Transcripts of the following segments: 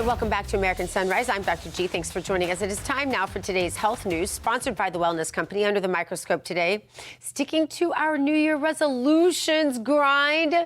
right, welcome back to American Sunrise. I'm Dr. G. Thanks for joining us. It is time now for today's health news, sponsored by the Wellness Company. Under the microscope today, sticking to our New Year resolutions grind.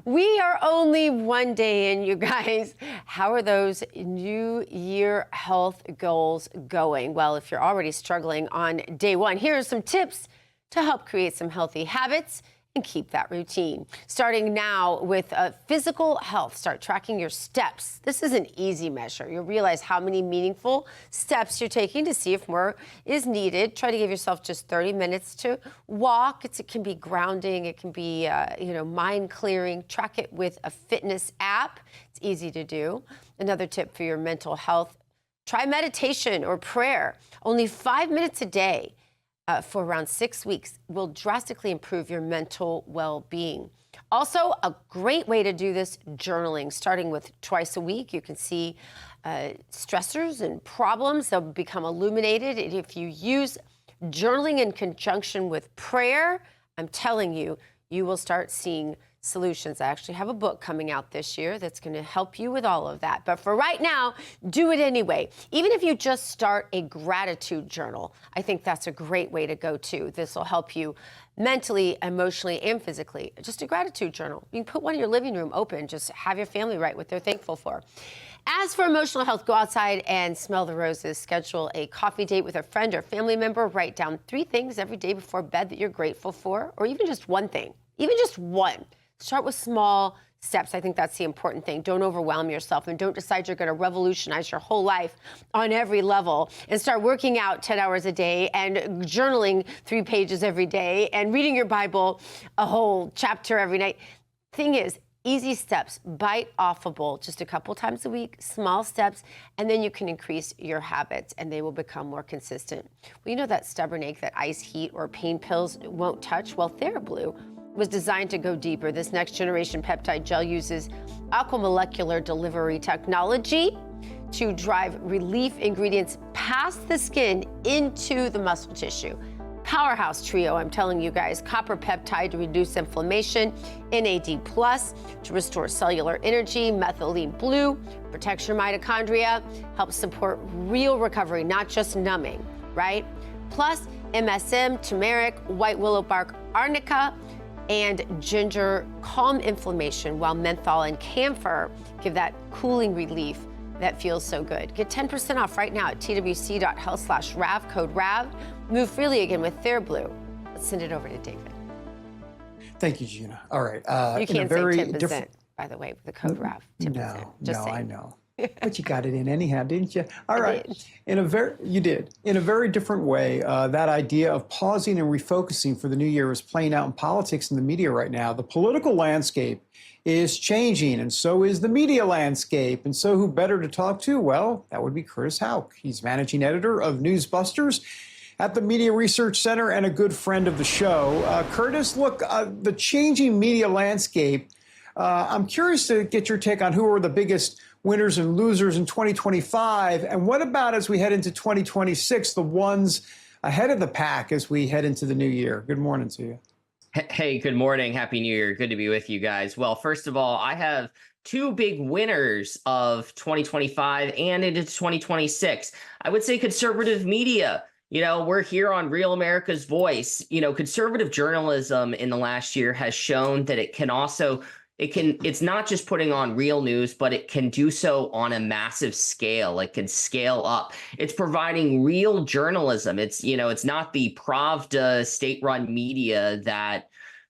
We are only one day in, you guys. How are those New Year health goals going? Well, if you're already struggling on day one, here are some tips to help create some healthy habits and keep that routine. Starting now with physical health, start tracking your steps. This is an easy measure. You'll realize how many meaningful steps you're taking to see if more is needed. Try to give yourself just 30 minutes to walk. It can be grounding. It can be, mind clearing. Track it with a fitness app. It's easy to do. Another tip for your mental health, try meditation or prayer. Only 5 minutes a day. For around 6 weeks will drastically improve your mental well-being. Also, a great way to do this, journaling, starting with twice a week. You can see stressors and problems. They'll become illuminated. And if you use journaling in conjunction with prayer, I'm telling you, you will start seeing solutions. I actually have a book coming out this year that's going to help you with all of that. But for right now, do it anyway. Even if you just start a gratitude journal, I think that's a great way to go too. This will help you mentally, emotionally, and physically. Just a gratitude journal. You can put one in your living room open. Just have your family write what they're thankful for. As for emotional health, go outside and smell the roses. Schedule a coffee date with a friend or family member. Write down 3 things every day before bed that you're grateful for, or even just one thing, even just one. Start with small steps. I think that's the important thing. Don't overwhelm yourself and don't decide you're going to revolutionize your whole life on every level and start working out 10 hours a day and journaling 3 pages every day and reading your Bible a whole chapter every night. Thing is, easy steps, bite-offable, just a couple times a week, small steps, and then you can increase your habits and they will become more consistent. Well, you know that stubborn ache that ice, heat, or pain pills won't touch? Well, TheraBlue was designed to go deeper. This next generation peptide gel uses aquamolecular delivery technology to drive relief ingredients past the skin into the muscle tissue. Powerhouse trio, I'm telling you guys. Copper peptide to reduce inflammation, NAD+ to restore cellular energy, methylene blue protects your mitochondria, helps support real recovery, not just numbing, right? Plus MSM, turmeric, white willow bark, arnica, and ginger calm inflammation, while menthol and camphor give that cooling relief that feels so good. Get 10% off right now at twc.health/RAV, code RAV. Move freely again with TheraBlue. Let's send it over to David. Thank you, Gina. All right. You can't say 10%, by the way, with the code RAV. 10%. No, I know. But you got it in anyhow, didn't you? All right. You did. In a very different way, that idea of pausing and refocusing for the new year is playing out in politics and the media right now. The political landscape is changing, and so is the media landscape. And so who better to talk to? Well, that would be Curtis Houck. He's managing editor of NewsBusters at the Media Research Center and a good friend of the show. Curtis, look, the changing media landscape, I'm curious to get your take on who are the biggest winners and losers in 2025. And what about as we head into 2026, the ones ahead of the pack as we head into the new year? Good morning to you. Hey, good morning. Happy New Year. Good to be with you guys. Well, first of all, I have 2 big winners of 2025 and into 2026. I would say conservative media. You know, we're here on Real America's Voice. You know, conservative journalism in the last year has shown that it's not just putting on real news, but it can do so on a massive scale. It can scale up. It's providing real journalism. It's not the Pravda state-run media that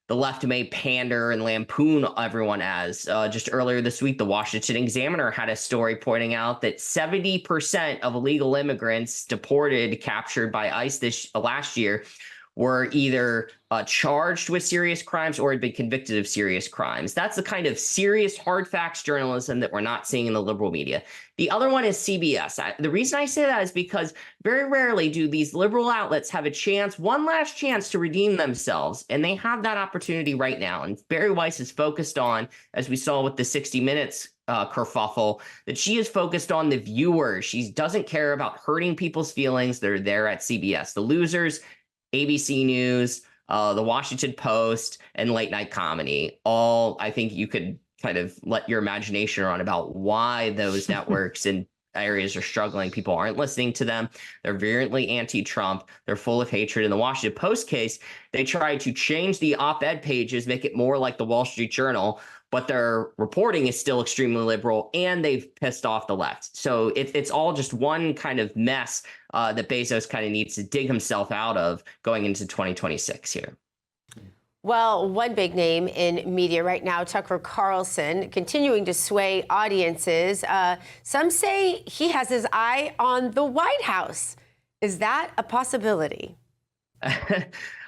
the left may pander and lampoon everyone as. Just earlier this week, the Washington Examiner had a story pointing out that 70% of illegal immigrants captured by ICE last year were either charged with serious crimes or had been convicted of serious crimes. That's the kind of serious hard facts journalism that we're not seeing in the liberal media. The other one is CBS. The reason I say that is because very rarely do these liberal outlets have one last chance to redeem themselves. And they have that opportunity right now. And Barry Weiss is focused on, as we saw with the 60 Minutes kerfuffle, that she is focused on the viewer. She doesn't care about hurting people's feelings. They're there at CBS. The losers, ABC News, the Washington Post, and late night comedy. All, I think you could kind of let your imagination run about why those networks and areas are struggling. People aren't listening to them. They're virulently anti-Trump. They're full of hatred. In the Washington Post case, they tried to change the op-ed pages, make it more like the Wall Street Journal, but their reporting is still extremely liberal, and they've pissed off the left. So it's all just one kind of mess that Bezos kind of needs to dig himself out of going into 2026 here. Well, one big name in media right now, Tucker Carlson, continuing to sway audiences. Some say he has his eye on the White House. Is that a possibility?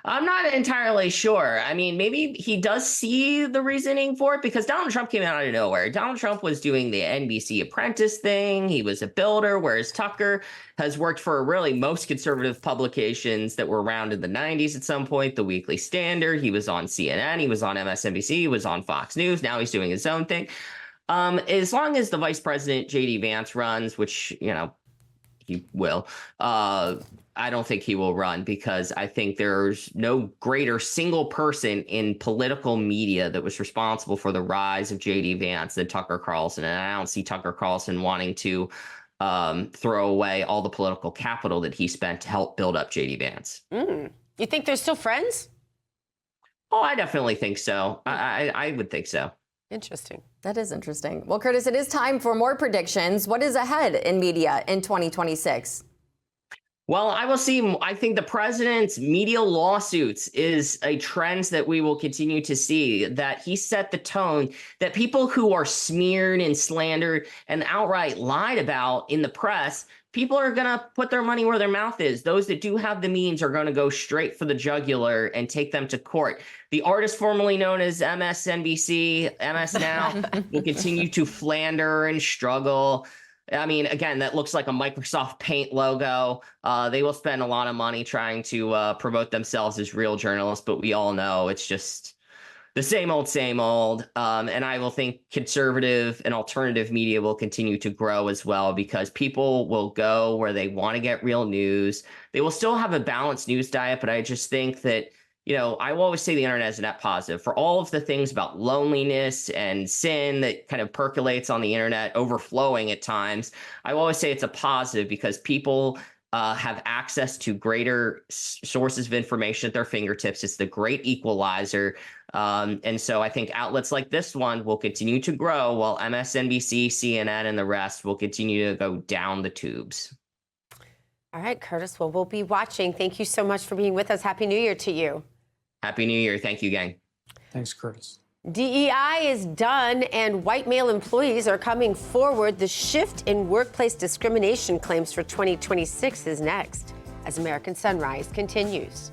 I'm not entirely sure. I mean, maybe he does see the reasoning for it because Donald Trump came out of nowhere. Donald Trump was doing the NBC Apprentice thing. He was a builder, whereas Tucker has worked for really most conservative publications that were around in the 90s at some point, the Weekly Standard. He was on CNN. He was on MSNBC. He was on Fox News. Now he's doing his own thing. As long as the vice president, JD Vance, runs, which, he will, I don't think he will run because I think there's no greater single person in political media that was responsible for the rise of JD Vance than Tucker Carlson. And I don't see Tucker Carlson wanting to throw away all the political capital that he spent to help build up JD Vance. You think they're still friends? Oh, I definitely think so. I would think so. Interesting. That is interesting. Well, Curtis, it is time for more predictions. What is ahead in media in 2026? Well, I think the president's media lawsuits is a trend that we will continue to see, that he set the tone that people who are smeared and slandered and outright lied about in the press, people are going to put their money where their mouth is. Those that do have the means are going to go straight for the jugular and take them to court. The artist formerly known as MSNBC, MS Now, will continue to flander and struggle. I mean, again, that looks like a Microsoft Paint logo. They will spend a lot of money trying to promote themselves as real journalists, but we all know it's just the same old, same old. And I will think conservative and alternative media will continue to grow as well because people will go where they want to get real news. They will still have a balanced news diet, but I just think that I will always say the internet is a net positive for all of the things about loneliness and sin that kind of percolates on the internet, overflowing at times. I will always say it's a positive because people have access to greater sources of information at their fingertips. It's the great equalizer. And so I think outlets like this one will continue to grow while MSNBC, CNN, and the rest will continue to go down the tubes. All right, Curtis. Well, we'll be watching. Thank you so much for being with us. Happy New Year to you. Happy New Year. Thank you, gang. Thanks, Curtis. DEI is done, and white male employees are coming forward. The shift in workplace discrimination claims for 2026 is next, as American Sunrise continues.